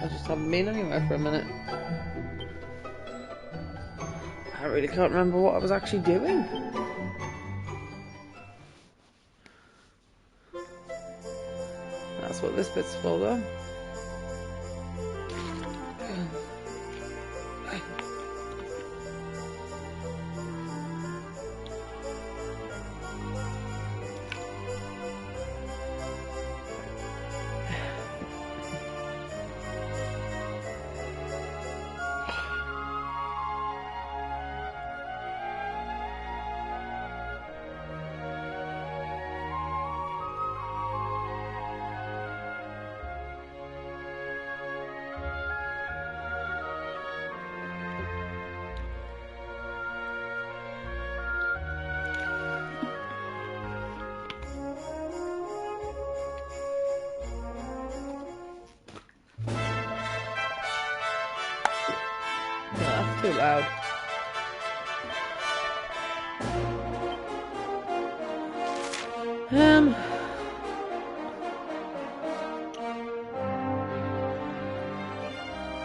I just haven't been anywhere for a minute. I really can't remember what I was actually doing. That's what this bit's for, though. That's too loud.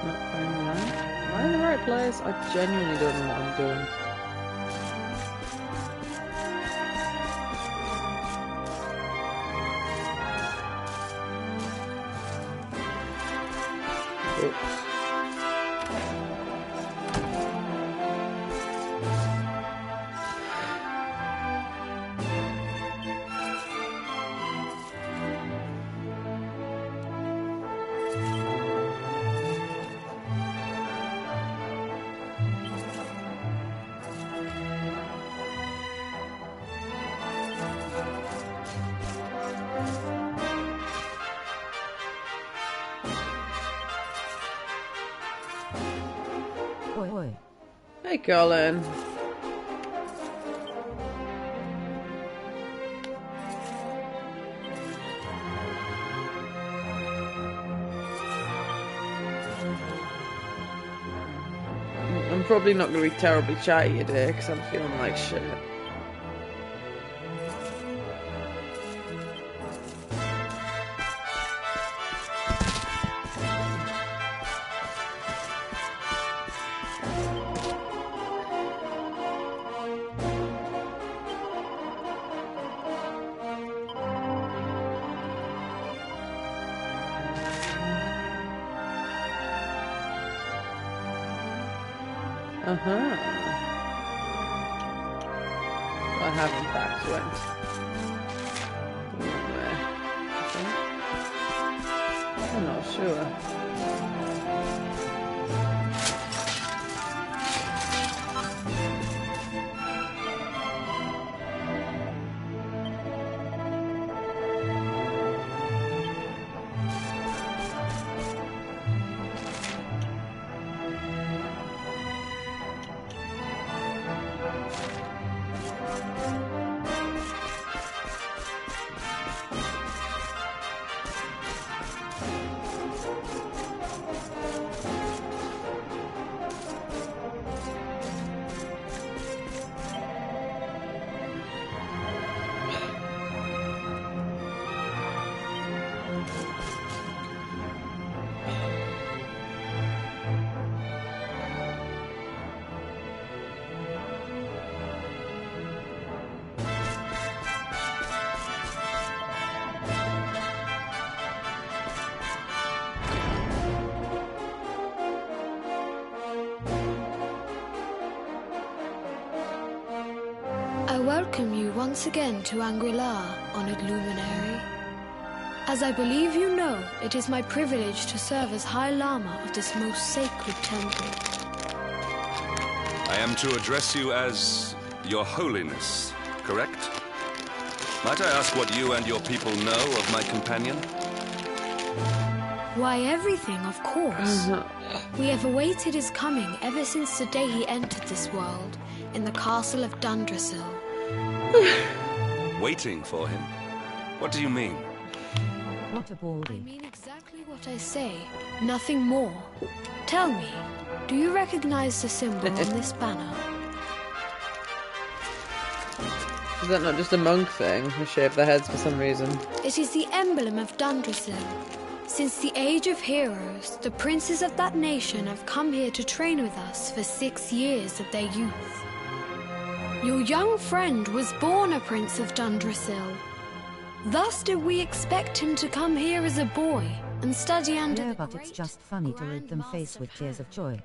Not playing around. Am I in the right place? I genuinely don't know what I'm doing. Oops. Hey, Colin. I'm probably not going to be terribly chatty today because I'm feeling like shit. I have in fact went the wrong way, I think. I'm not sure. I welcome you once again to Angri-La, honored luminary. As I believe you know, it is my privilege to serve as High Lama of this most sacred temple. I am to address you as Your Holiness, correct? Might I ask what you and your people know of my companion? Why, everything, of course. We have awaited his coming ever since the day he entered this world, in the castle of Dundrasil. Waiting for him? What do you mean? What a baldy. I mean exactly what I say, nothing more. Tell me, do you recognize the symbol on this banner? Is that not just a monk thing who shave their heads for some reason? It is the emblem of Dundrasil. Since the age of heroes, the princes of that nation have come here to train with us for 6 years of their youth. Your young friend was born a prince of Dundrasil. Thus did we expect him to come here as a boy and study under Yeah, the but it's great just funny to read them Grand face with Master tears of joy.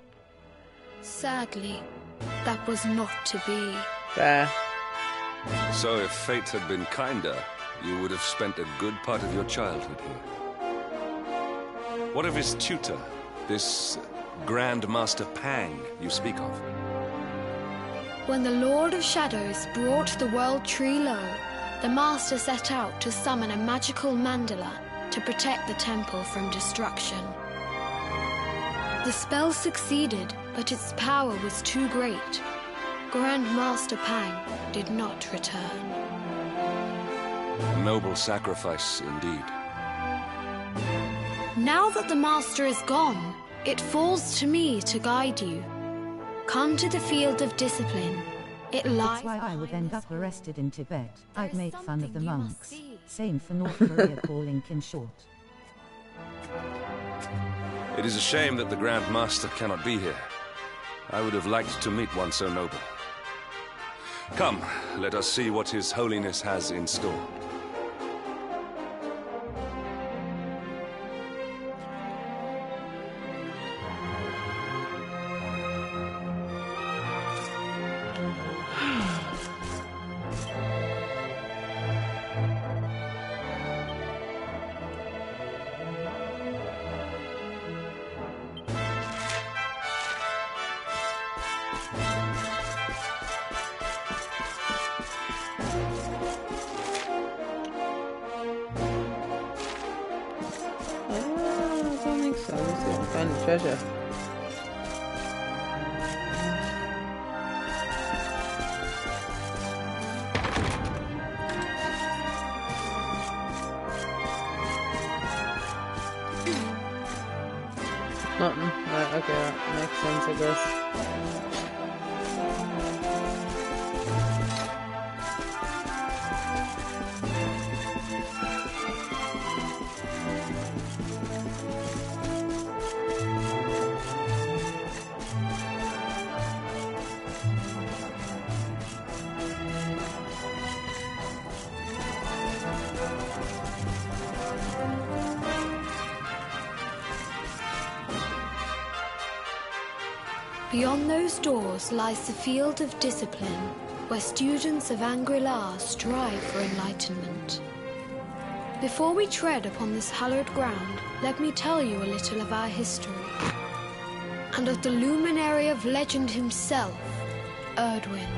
Sadly, that was not to be. Fair. So if fate had been kinder, you would have spent a good part of your childhood here. What of his tutor, this Grand Master Pang you speak of? When the Lord of Shadows brought the World Tree low, the Master set out to summon a magical mandala to protect the temple from destruction. The spell succeeded, but its power was too great. Grand Master Pang did not return. A noble sacrifice indeed. Now that the Master is gone, it falls to me to guide you. Come to the field of discipline. It lies. That's why I would end behind up arrested in Tibet. There I'd is make fun of the something you must monks. see. Same for North Korea calling Kim short. It is a shame that the Grand Master cannot be here. I would have liked to meet one so noble. Come, let us see what His Holiness has in store. I don't think so. Let's see if I can find the treasure. Nothing. Right, okay, that makes sense, I guess. Beyond those doors lies the field of discipline, where students of Angri-La strive for enlightenment. Before we tread upon this hallowed ground, let me tell you a little of our history, and of the luminary of legend himself, Erdwin.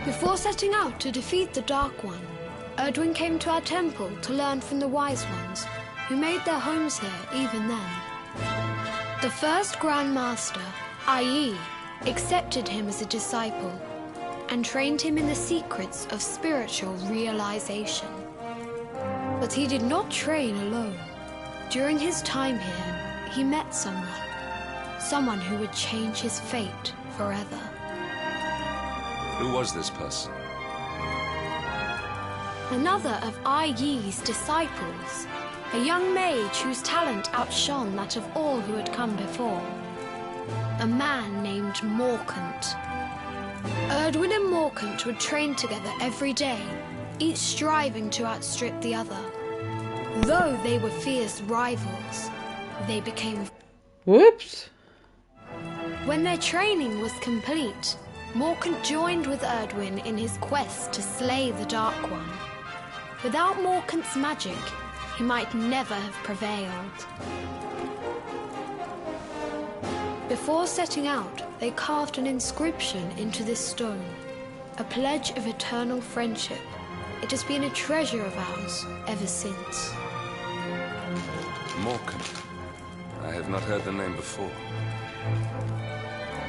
Before setting out to defeat the Dark One, Erdwin came to our temple to learn from the Wise Ones, who made their homes here even then. The first Grand Master, i.e., accepted him as a disciple and trained him in the secrets of spiritual realization. But he did not train alone. During his time here, he met someone who would change his fate forever. Who was this person? Another of Ai Yi's disciples, a young mage whose talent outshone that of all who had come before. A man named Morkant. Erdwin and Morkant would train together every day, each striving to outstrip the other. Though they were fierce rivals, they became... Whoops! When their training was complete, Morkant joined with Erdwin in his quest to slay the Dark One. Without Morkant's magic, he might never have prevailed. Before setting out, they carved an inscription into this stone, a pledge of eternal friendship. It has been a treasure of ours ever since. Morkant. I have not heard the name before.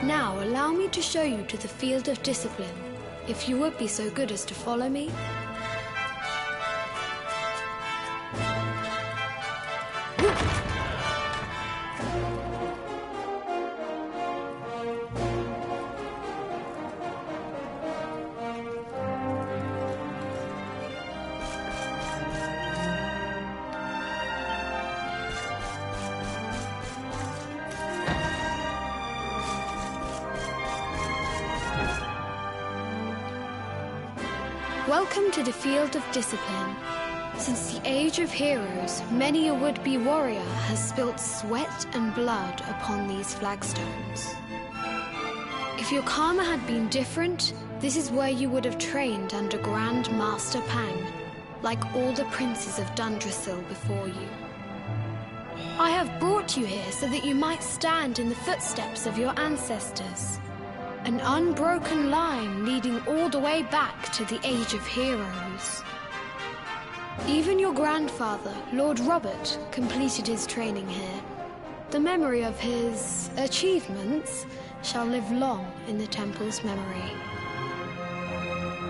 Now allow me to show you to the field of discipline, if you would be so good as to follow me. Welcome to the field of discipline. Since the age of heroes, many a would-be warrior has spilt sweat and blood upon these flagstones. If your karma had been different, this is where you would have trained under Grand Master Pang, like all the princes of Dundrasil before you. I have brought you here so that you might stand in the footsteps of your ancestors. An unbroken line leading all the way back to the Age of Heroes. Even your grandfather, Lord Robert, completed his training here. The memory of his achievements shall live long in the temple's memory.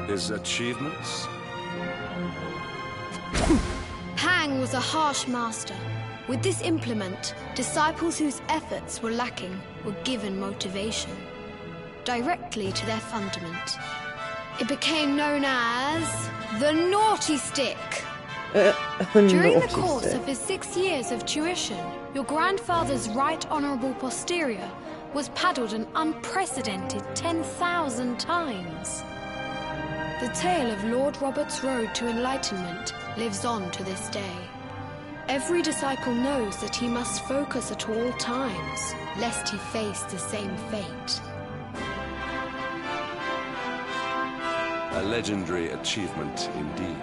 His achievements? Pang was a harsh master. With this implement, disciples whose efforts were lacking were given motivation, directly to their fundament. It became known as the Naughty Stick. During the course of his 6 years of tuition, your grandfather's right honourable posterior was paddled an unprecedented 10,000 times. The tale of Lord Robert's road to enlightenment lives on to this day. Every disciple knows that he must focus at all times, lest he face the same fate. A legendary achievement indeed.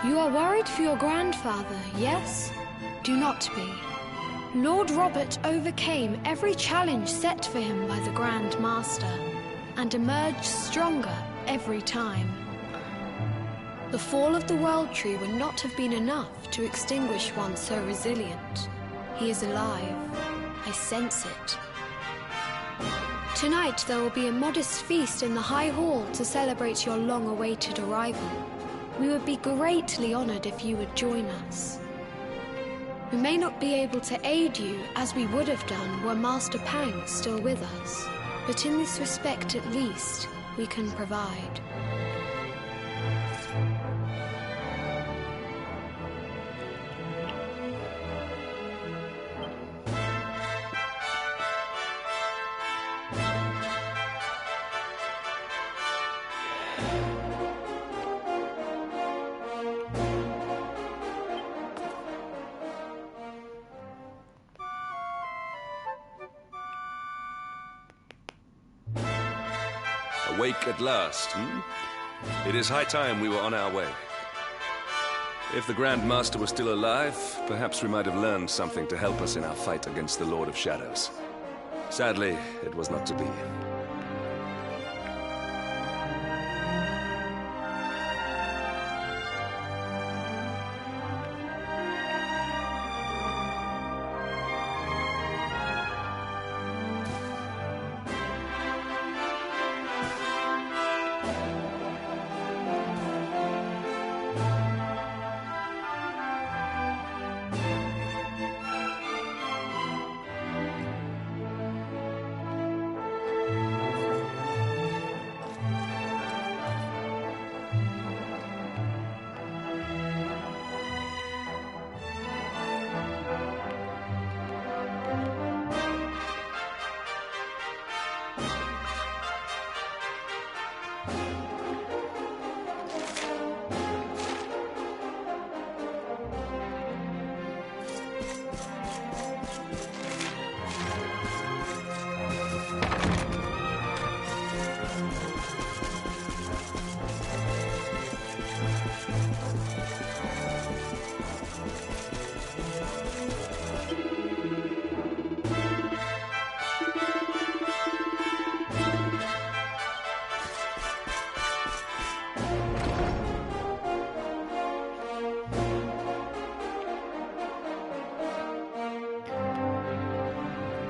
You are worried for your grandfather, yes? Do not be. Lord Robert overcame every challenge set for him by the Grand Master, and emerged stronger every time. The fall of the World Tree would not have been enough to extinguish one so resilient. He is alive. I sense it. Tonight there will be a modest feast in the High Hall to celebrate your long-awaited arrival. We would be greatly honored if you would join us. We may not be able to aid you as we would have done were Master Pang still with us, but in this respect at least, we can provide. Awake at last, It is high time we were on our way. If the Grand Master was still alive, perhaps we might have learned something to help us in our fight against the Lord of Shadows. Sadly, it was not to be.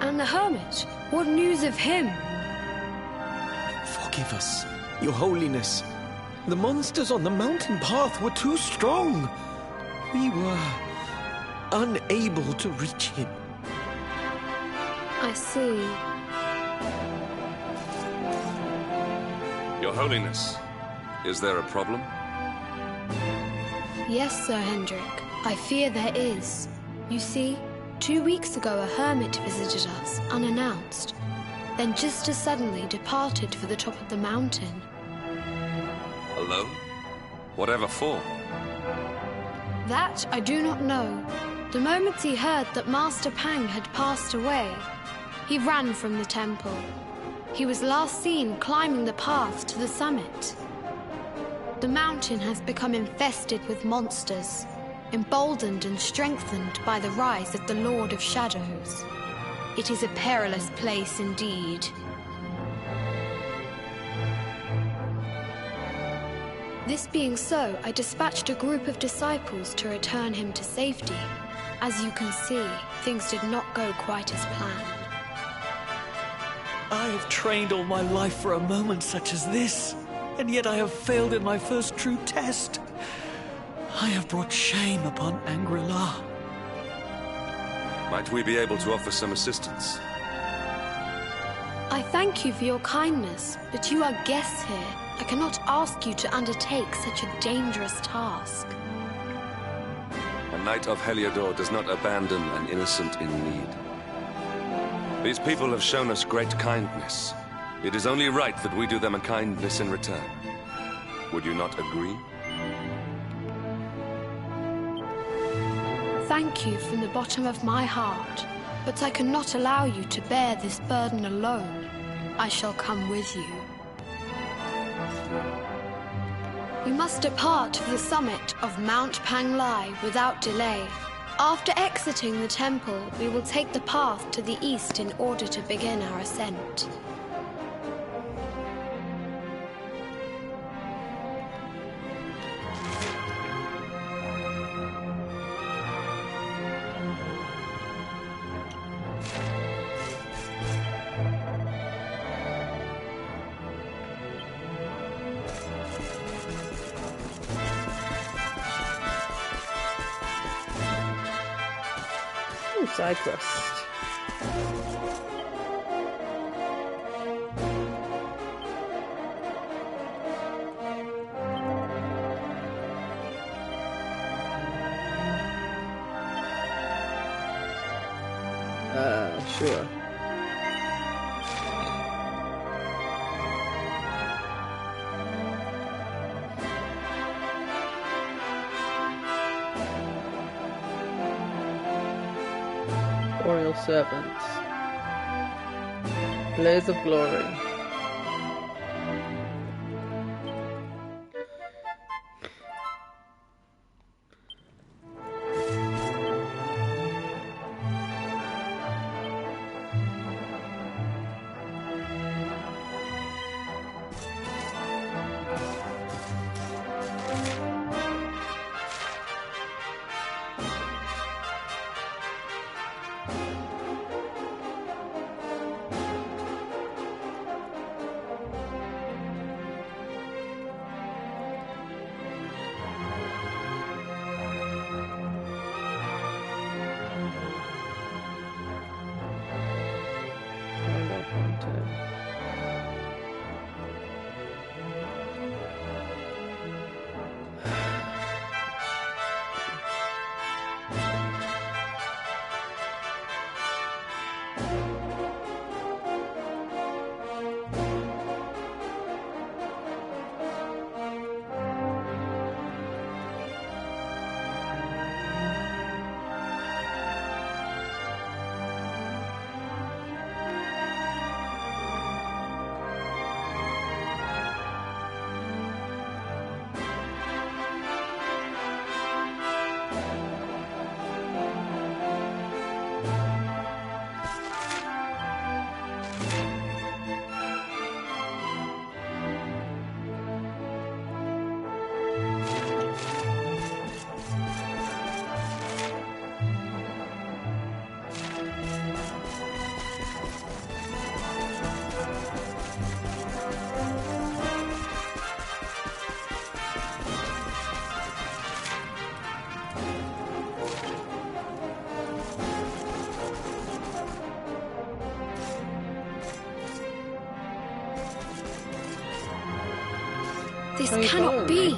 And the hermit? What news of him? Forgive us, Your Holiness. The monsters on the mountain path were too strong. We were unable to reach him. I see. Your Holiness, is there a problem? Yes, Sir Hendrik. I fear there is. You see, 2 weeks ago a hermit visited us, unannounced, then just as suddenly departed for the top of the mountain. Alone? Whatever for? That I do not know. The moment he heard that Master Pang had passed away, he ran from the temple. He was last seen climbing the path to the summit. The mountain has become infested with monsters, emboldened and strengthened by the rise of the Lord of Shadows. It is a perilous place indeed. This being so, I dispatched a group of disciples to return him to safety. As you can see, things did not go quite as planned. I have trained all my life for a moment such as this, and yet I have failed in my first true test. I have brought shame upon Angri-La. Might we be able to offer some assistance? I thank you for your kindness, but you are guests here. I cannot ask you to undertake such a dangerous task. A knight of Heliodor does not abandon an innocent in need. These people have shown us great kindness. It is only right that we do them a kindness in return. Would you not agree? Thank you from the bottom of my heart, but I cannot allow you to bear this burden alone. I shall come with you. We must depart for the summit of Mount Panglai without delay. After exiting the temple, we will take the path to the east in order to begin our ascent. Side quest. Sure. Royal servants. Blaze of glory. This cannot be.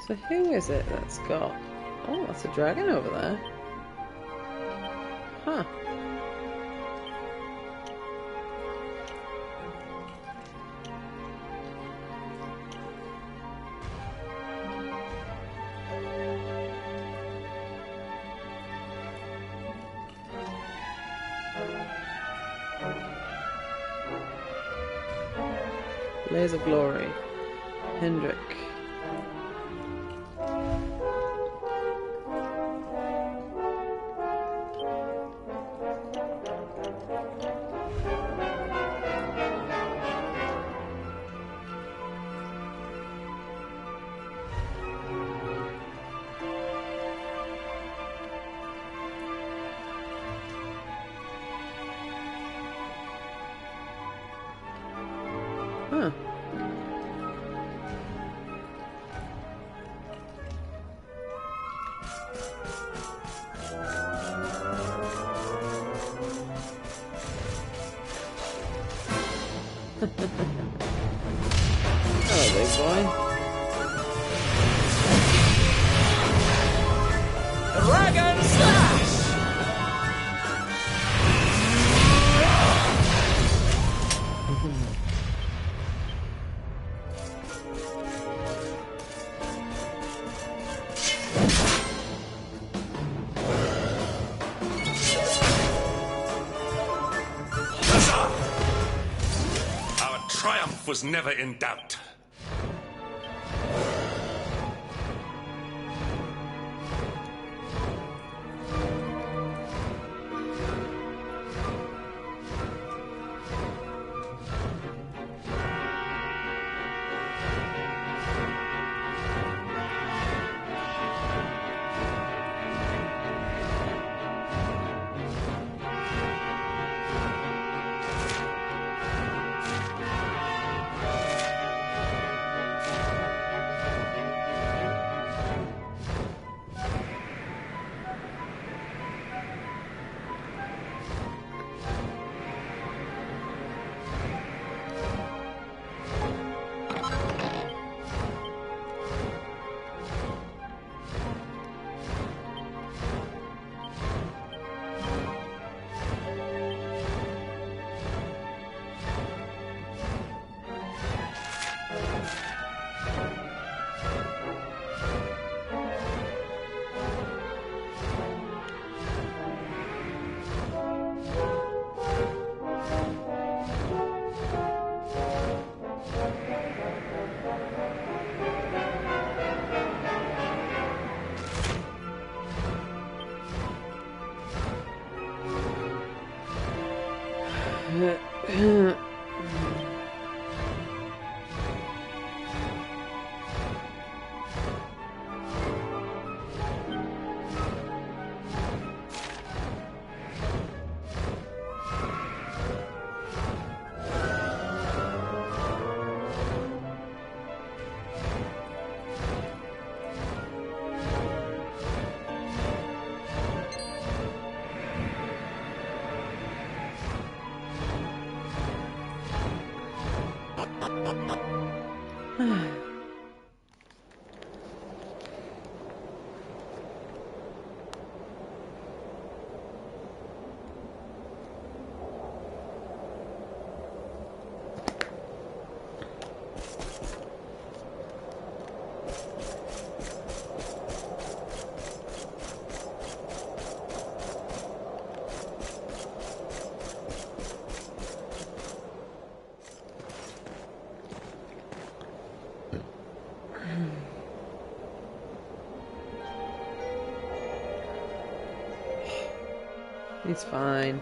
So who is it that's got... Oh, that's a dragon over there. Huh. Blaze of Glory. Hendrik. Huh. Hello, big boy. Dragon Slash! Our triumph was never in doubt. He's fine.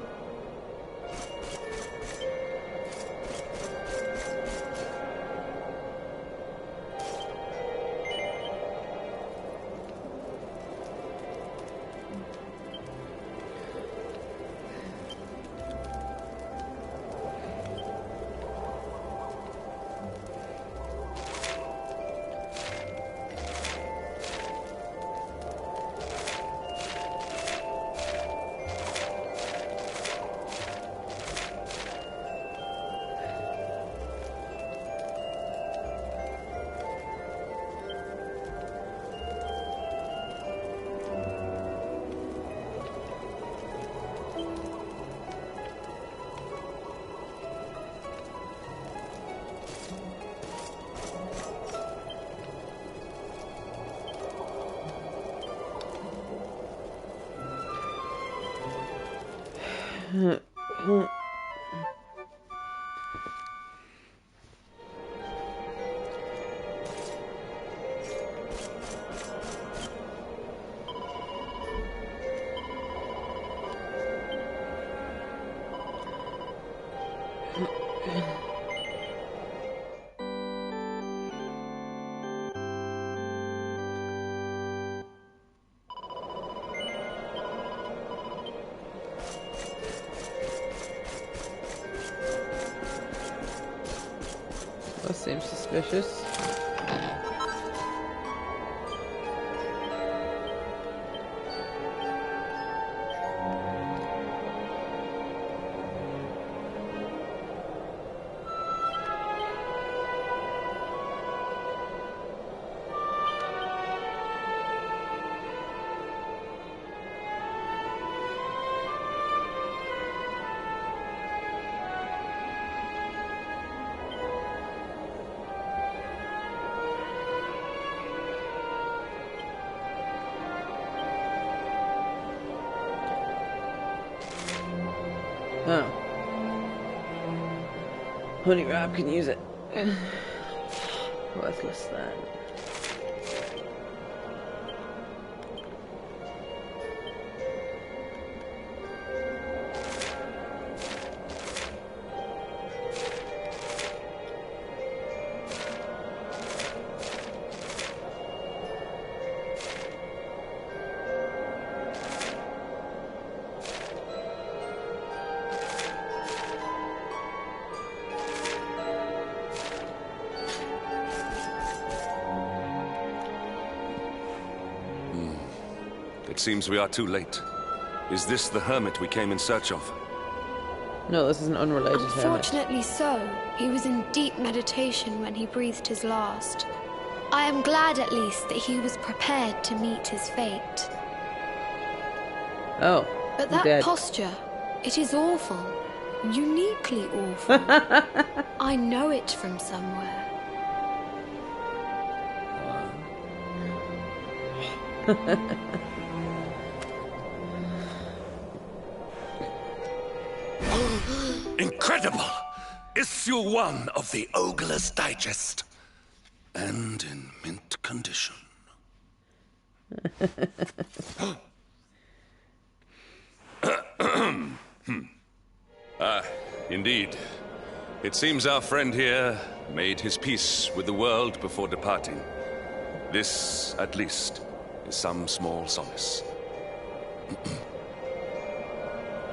That seems suspicious. Oh. Honey Rab can use it. Worthless then. It seems we are too late. Is this the hermit we came in search of? No, this is an unrelated hermit. Unfortunately so. He was in deep meditation when he breathed his last. I am glad at least that he was prepared to meet his fate. Oh, But that dead. posture, it is awful. Uniquely awful. I know it from somewhere. Incredible! Issue 1 of the Ogler's Digest. And in mint condition. Indeed. It seems our friend here made his peace with the world before departing. This, at least, is some small solace.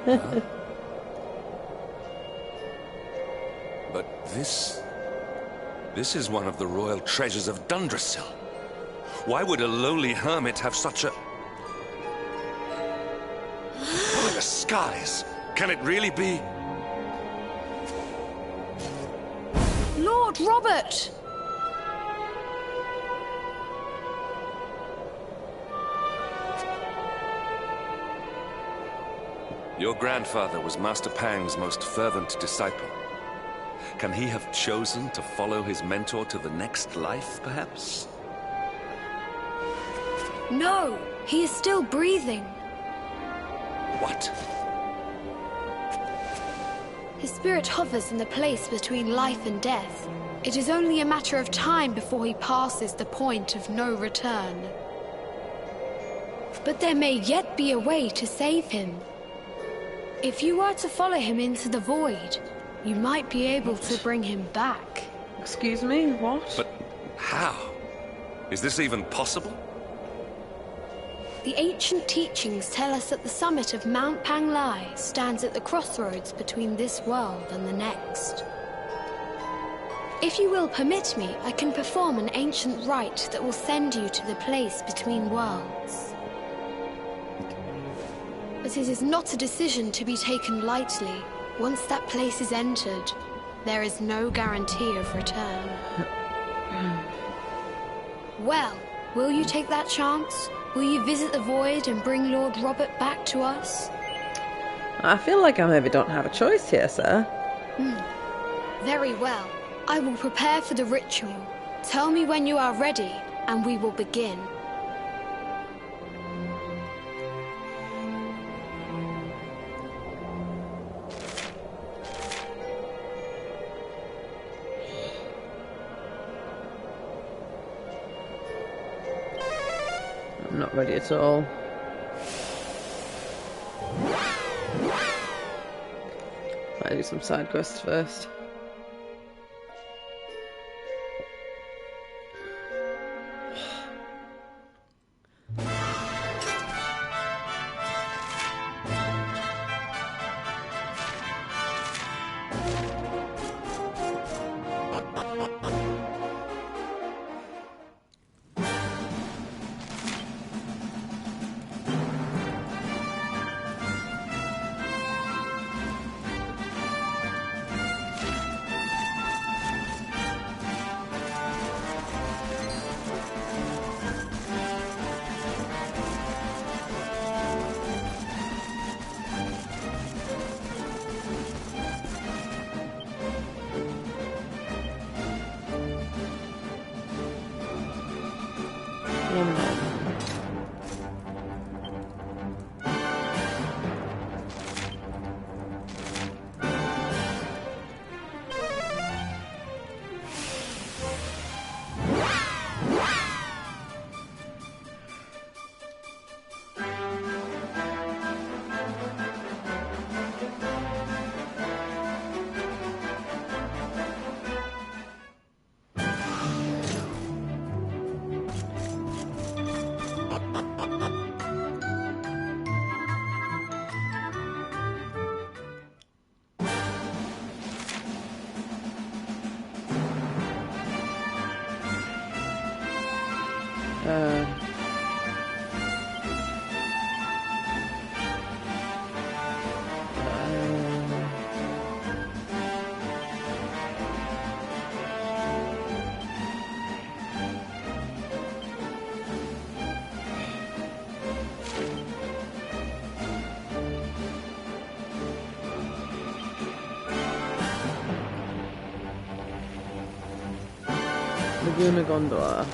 Huh? But this is one of the royal treasures of Dundrasil. Why would a lowly hermit have such a... Oh, the skies! Can it really be? Lord Robert! Your grandfather was Master Pang's most fervent disciple. Can he have chosen to follow his mentor to the next life, perhaps? No! He is still breathing. What? His spirit hovers in the place between life and death. It is only a matter of time before he passes the point of no return. But there may yet be a way to save him. If you were to follow him into the void, you might be able to bring him back. Excuse me, what? But how? Is this even possible? The ancient teachings tell us that the summit of Mount Panglai stands at the crossroads between this world and the next. If you will permit me, I can perform an ancient rite that will send you to the place between worlds. But it is not a decision to be taken lightly. Once that place is entered, there is no guarantee of return. Well, will you take that chance? Will you visit the void and bring Lord Robert back to us? I feel like I maybe don't have a choice here, sir. Very well. I will prepare for the ritual. Tell me when you are ready, and we will begin. I'm not ready at all. Might do some side quests first. Laguna Gondola.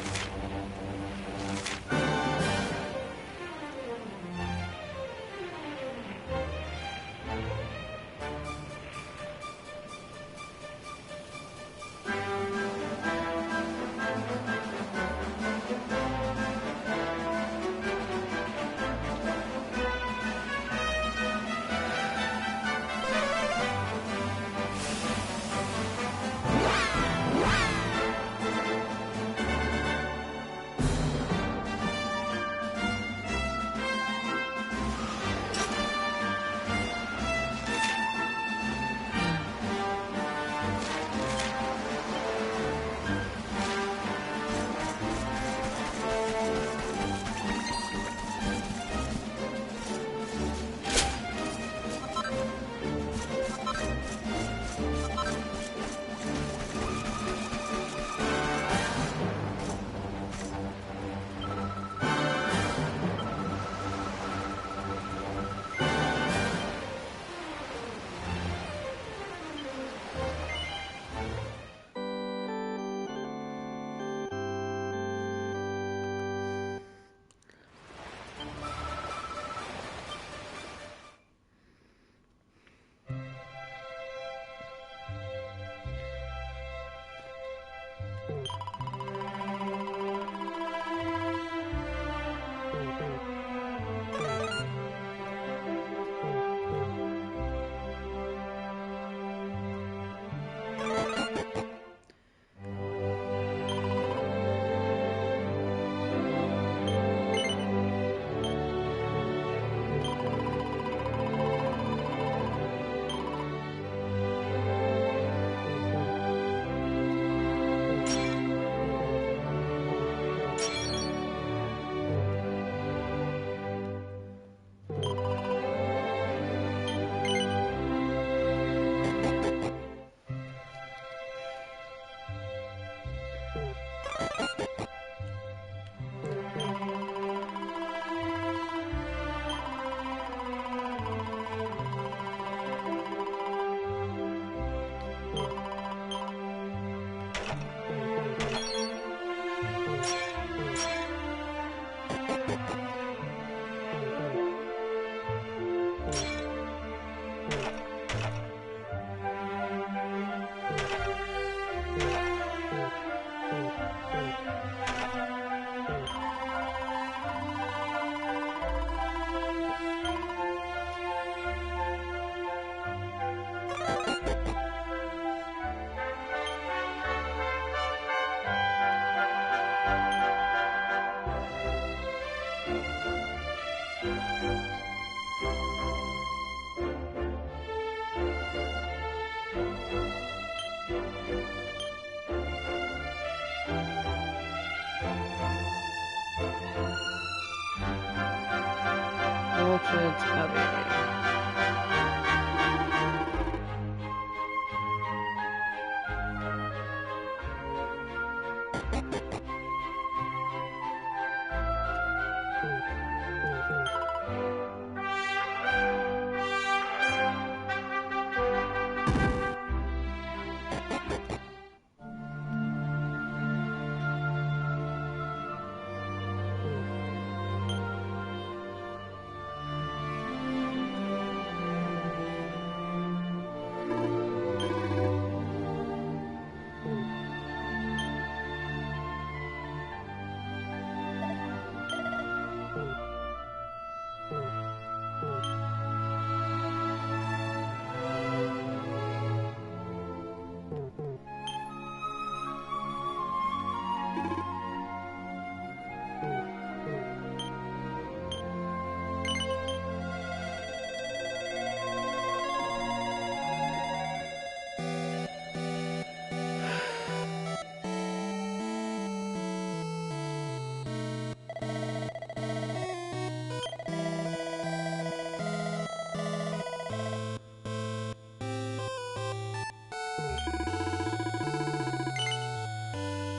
Should have it.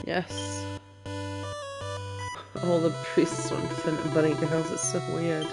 Yes. All the priests want to send a bunny girls. It's so weird.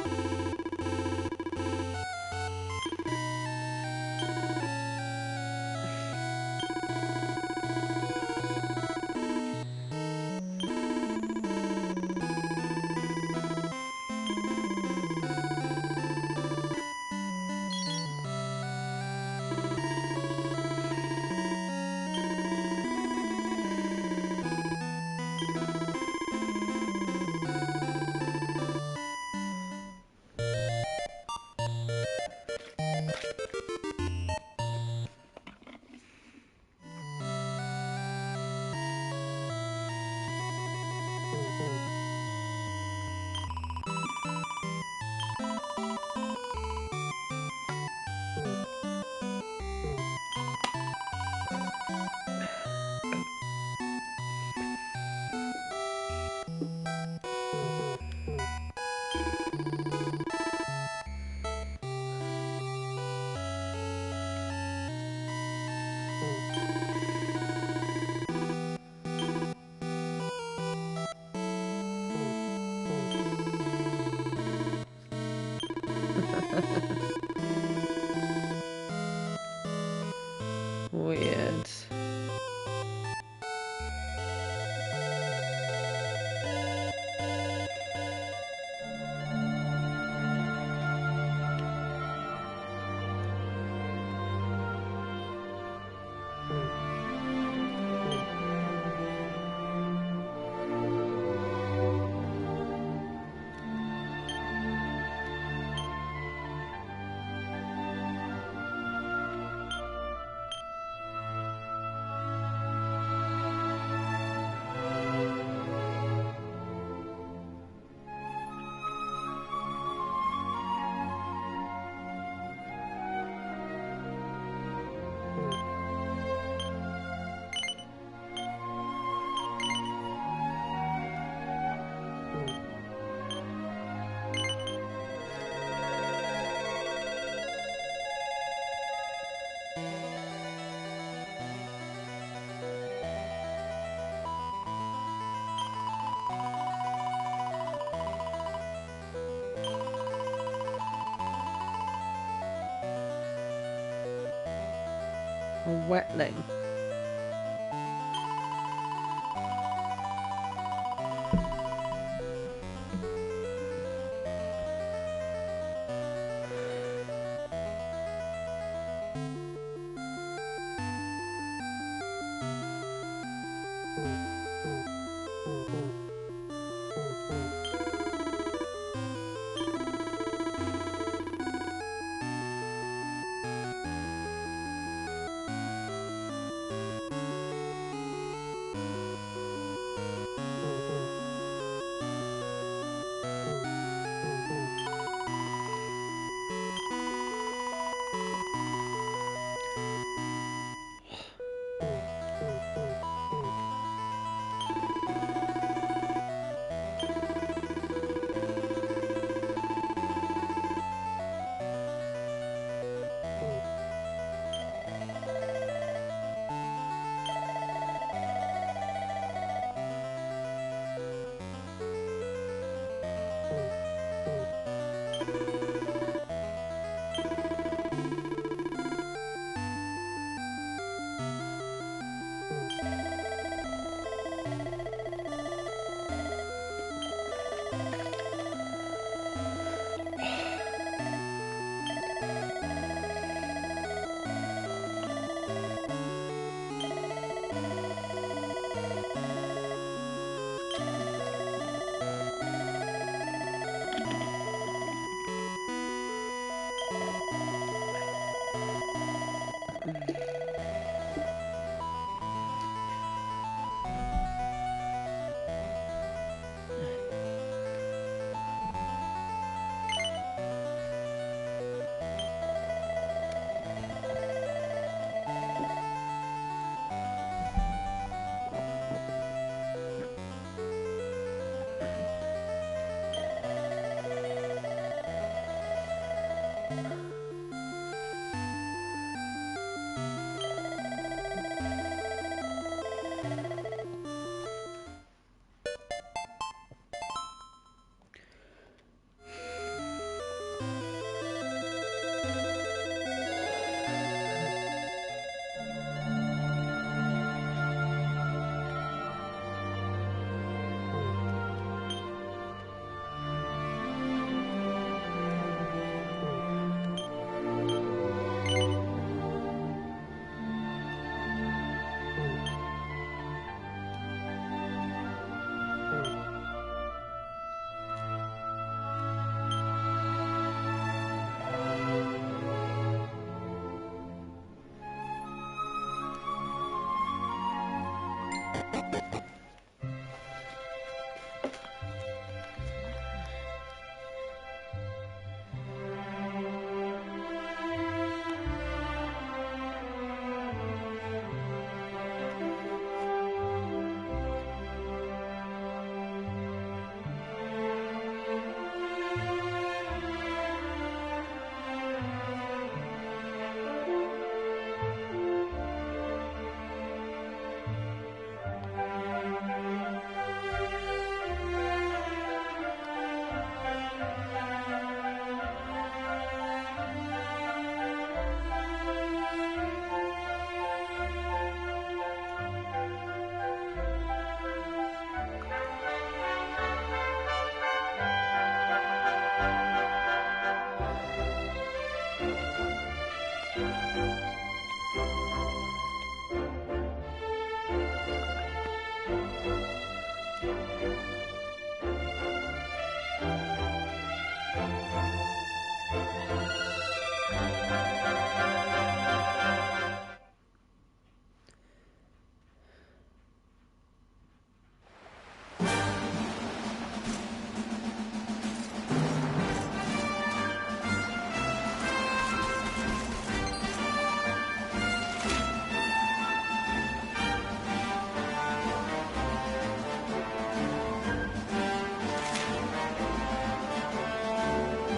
Weird. A wetling.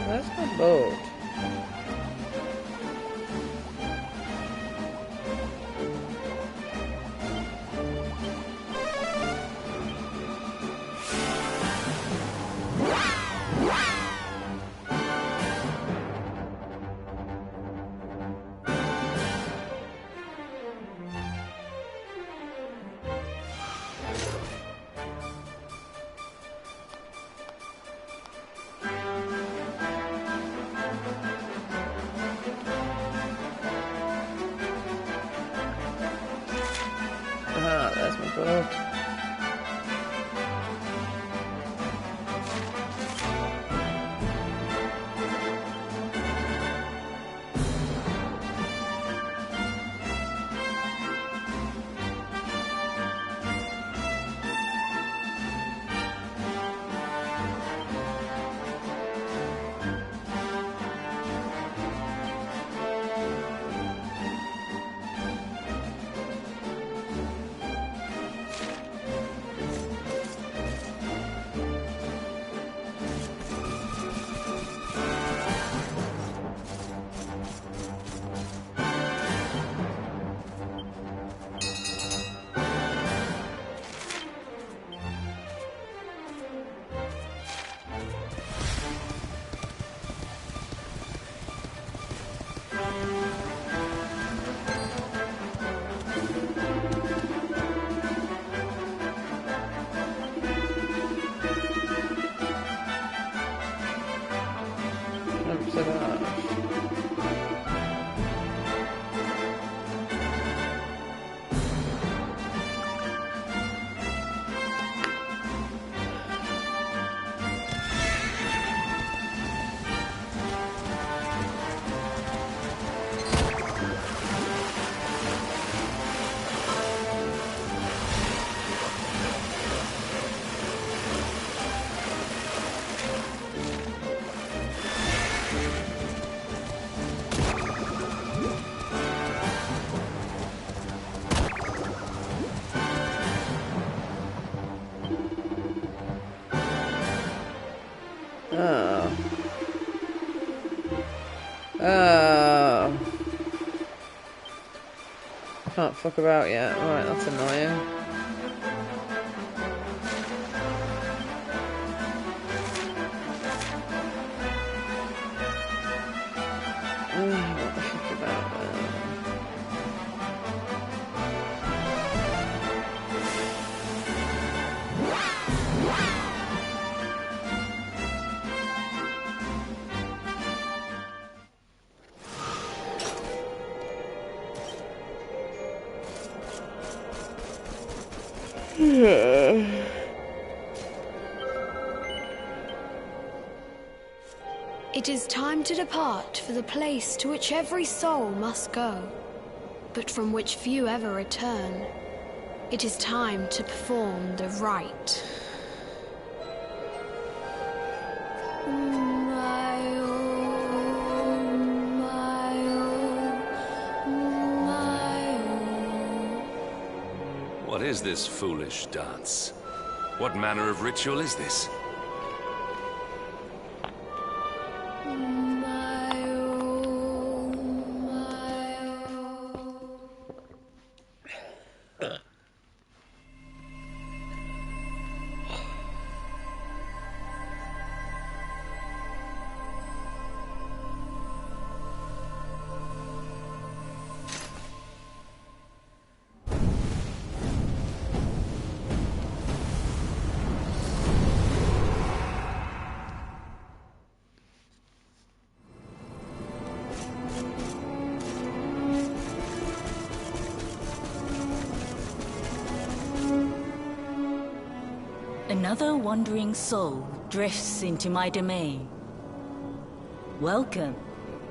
Where's my boat? Ah, there's my boat. Oh. Can't fuck about yet. Right, that's annoying. What the fuck about that? It is time to depart for the place to which every soul must go, but from which few ever return. It is time to perform the rite. What is this foolish dance? What manner of ritual is this? Another wandering soul drifts into my domain. Welcome,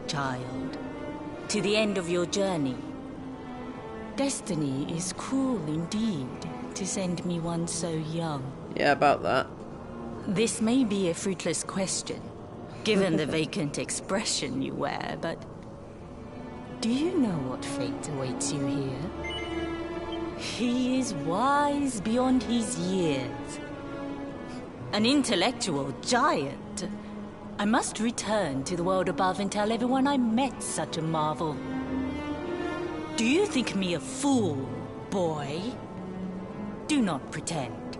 child, to the end of your journey. Destiny is cruel indeed to send me one so young. Yeah, about that. This may be a fruitless question, given the vacant expression you wear, but do you know what fate awaits you here? He is wise beyond his years. An intellectual giant. I must return to the world above and tell everyone I met such a marvel. Do you think me a fool, boy? Do not pretend.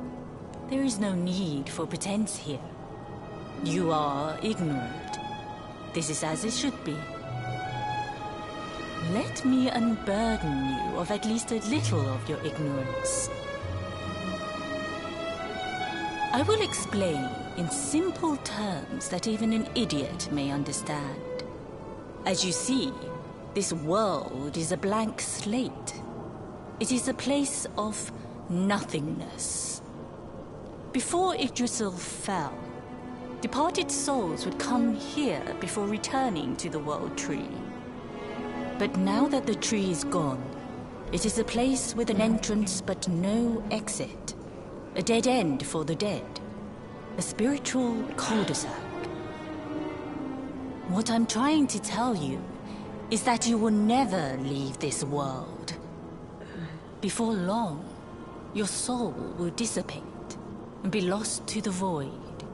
There is no need for pretense here. You are ignorant. This is as it should be. Let me unburden you of at least a little of your ignorance. I will explain in simple terms that even an idiot may understand. As you see, this world is a blank slate. It is a place of nothingness. Before Yggdrasil fell, departed souls would come here before returning to the World Tree. But now that the tree is gone, it is a place with an entrance but no exit. A dead end for the dead. A spiritual cul-de-sac. What I'm trying to tell you is that you will never leave this world. Before long, your soul will dissipate and be lost to the void.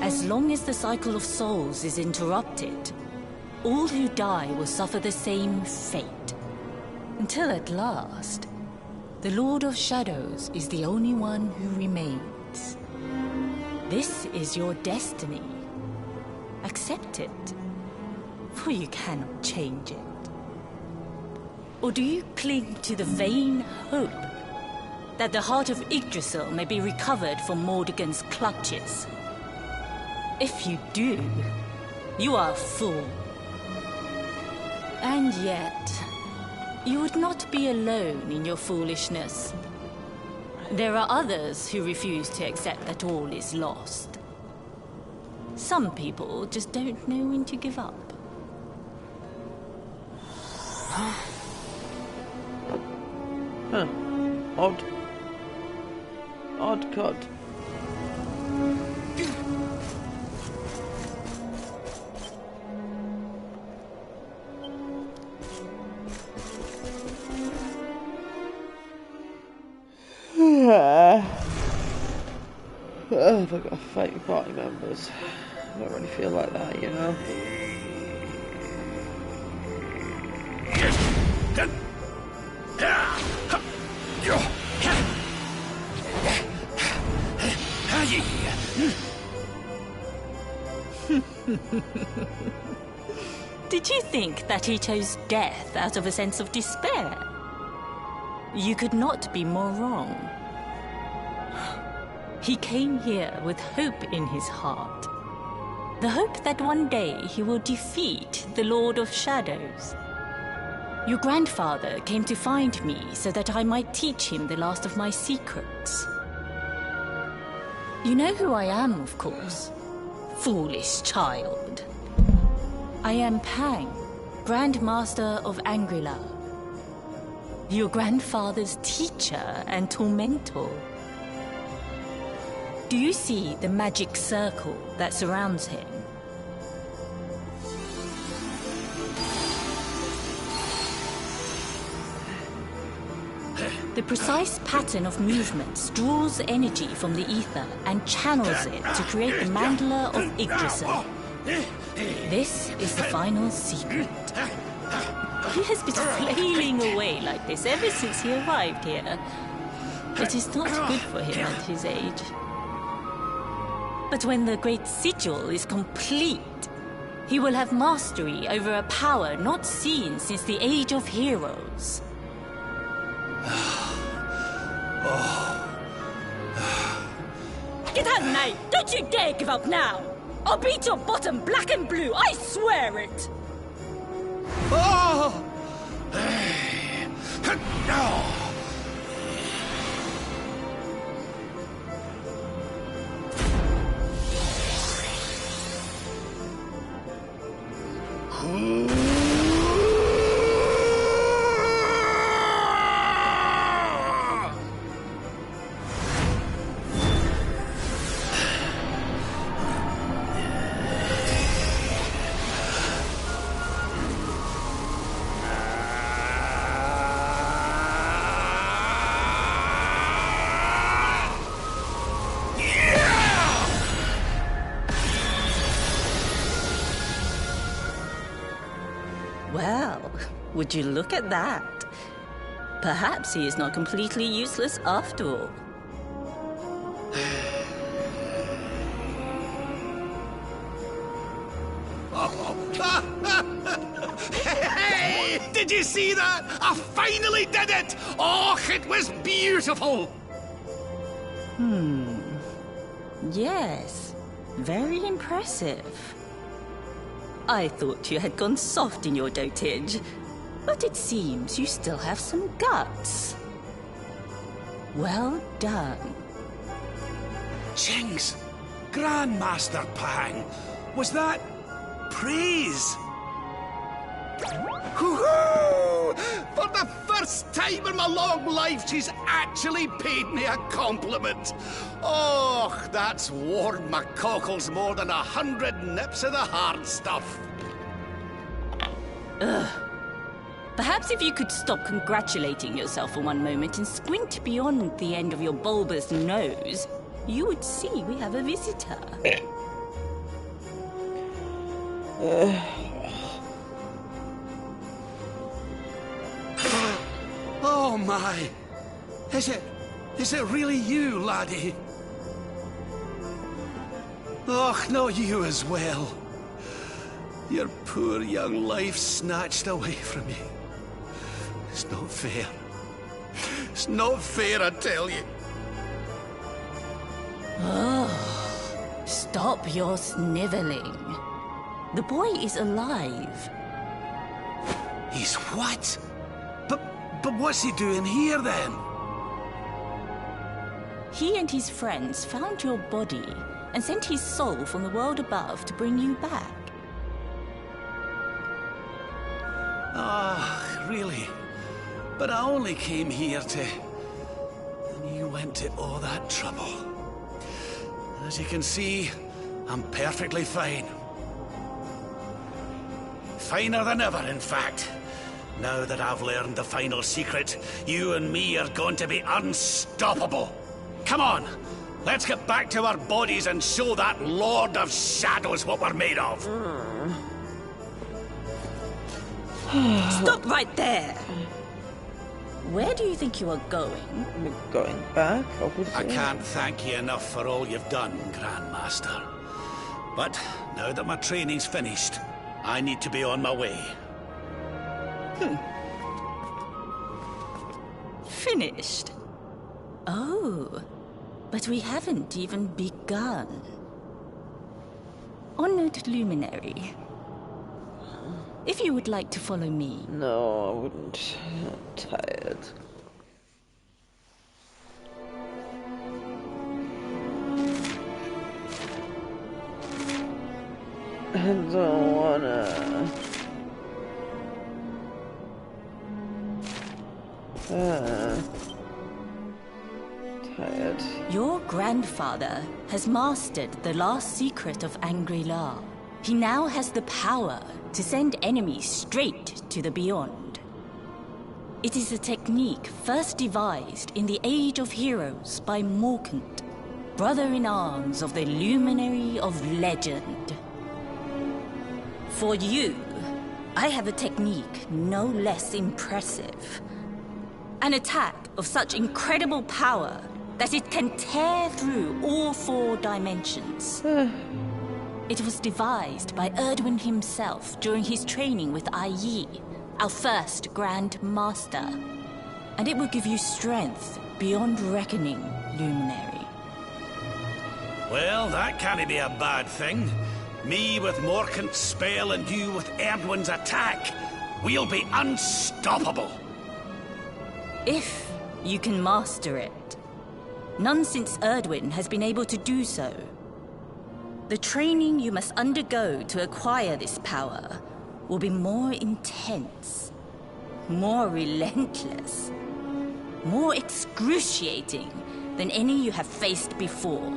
As long as the cycle of souls is interrupted, all who die will suffer the same fate. Until at last, the Lord of Shadows is the only one who remains. This is your destiny. Accept it, for you cannot change it. Or do you cling to the vain hope that the heart of Yggdrasil may be recovered from Mordegon's clutches? If you do, you are a fool. And yet, you would not be alone in your foolishness. There are others who refuse to accept that all is lost. Some people just don't know when to give up. Huh. Odd. Odd cod. Have I got to fight party members? I don't really feel like that, you know. Did you think that he chose death out of a sense of despair? You could not be more wrong. He came here with hope in his heart. The hope that one day he will defeat the Lord of Shadows. Your grandfather came to find me so that I might teach him the last of my secrets. You know who I am, of course. Foolish child. I am Pang, Grand Master of Angrila. Your grandfather's teacher and tormentor. Do you see the magic circle that surrounds him? The precise pattern of movements draws energy from the ether and channels it to create the mandala of Yggdrasil. This is the final secret. He has been flailing away like this ever since he arrived here. It is not good for him at his age. But when the great sigil is complete, he will have mastery over a power not seen since the Age of Heroes. Get out, knight! Don't you dare give up now! I'll beat your bottom black and blue, I swear it! Oh! Well, would you look at that? Perhaps he is not completely useless after all. Hey! Did you see that? I finally did it! Oh, it was beautiful! Yes, very impressive. I thought you had gone soft in your dotage, but it seems you still have some guts. Well done. Jinx! Grandmaster Pang! Was that praise? Hoo-hoo! For the first time in my long life, she's actually paid me a compliment. Oh, that's warmed my cockles more than 100 nips of the hard stuff. Perhaps if you could stop congratulating yourself for one moment and squint beyond the end of your bulbous nose, you would see we have a visitor. Oh my! Is it really you, laddie? Oh, no, you as well. Your poor young life snatched away from you. It's not fair. It's not fair, I tell you. Oh, stop your sniveling. The boy is alive. He's what? But what's he doing here, then? He and his friends found your body and sent his soul from the world above to bring you back. Ah, really? But I only came here to... And you went to all that trouble. As you can see, I'm perfectly fine. Finer than ever, in fact. Now that I've learned the final secret, you and me are going to be unstoppable. Come on, let's get back to our bodies and show that Lord of Shadows what we're made of. Stop right there! Where do you think you are going? We're going back, obviously. I can't thank you enough for all you've done, Grandmaster. But now that my training's finished, I need to be on my way. Finished? Oh, but we haven't even begun. Honored Luminary, if you would like to follow me. No, I wouldn't. I'm tired. I don't wanna. Tired. Your grandfather has mastered the last secret of Angri-La. He now has the power to send enemies straight to the beyond. It is a technique first devised in the Age of Heroes by Morkant, brother-in-arms of the Luminary of Legend. For you, I have a technique no less impressive. An attack of such incredible power that it can tear through all 4 dimensions. It was devised by Erdwin himself during his training with Yi, our first Grand Master. And it will give you strength beyond reckoning, Luminary. Well, that can't be a bad thing. Me with Morkant's spell and you with Erdwin's attack. We'll be unstoppable. If you can master it. None since Erdwin has been able to do so. The training you must undergo to acquire this power will be more intense, more relentless, more excruciating than any you have faced before.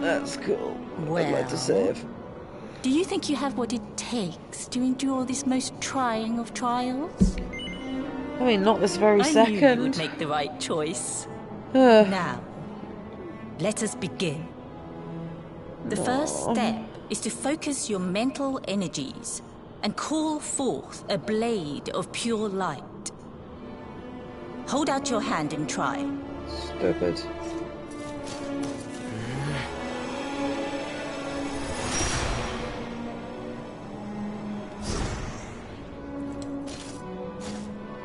That's cool. Well, I'd like to save. Do you think you have what it takes to endure this most trying of trials? I mean, not this very I second. knew you would make the right choice. Now, let us begin. The first step is to focus your mental energies and call forth a blade of pure light. Hold out your hand and try. Stupid.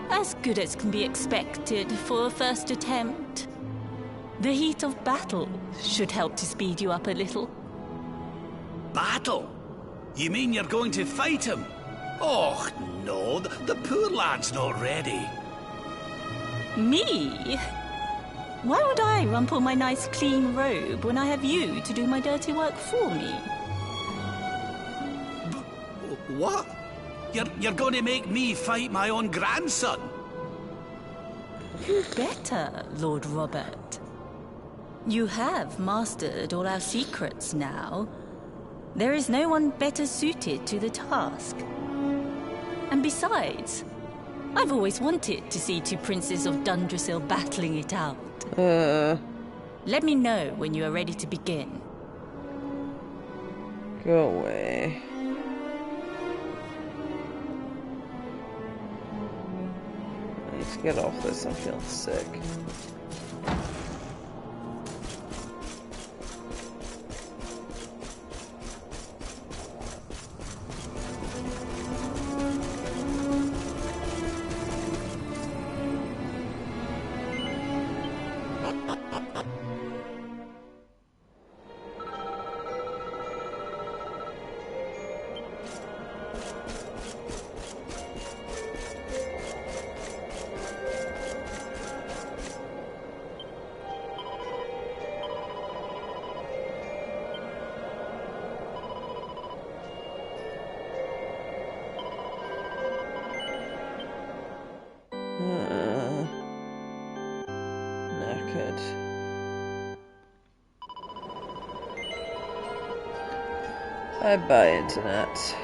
As good as can be expected for a first attempt. The heat of battle should help to speed you up a little. Battle? You mean you're going to fight him? Oh, no, the poor lad's not ready. Me? Why would I rumple my nice clean robe when I have you to do my dirty work for me? What? You're going to make me fight my own grandson? Better, Lord Robert. You have mastered all our secrets now. There is no one better suited to the task. And besides, I've always wanted to see 2 princes of Dundrasil battling it out. Let me know when you are ready to begin. Go away. I need to get off this. I'm feeling sick. Knackered. Bye-bye, internet.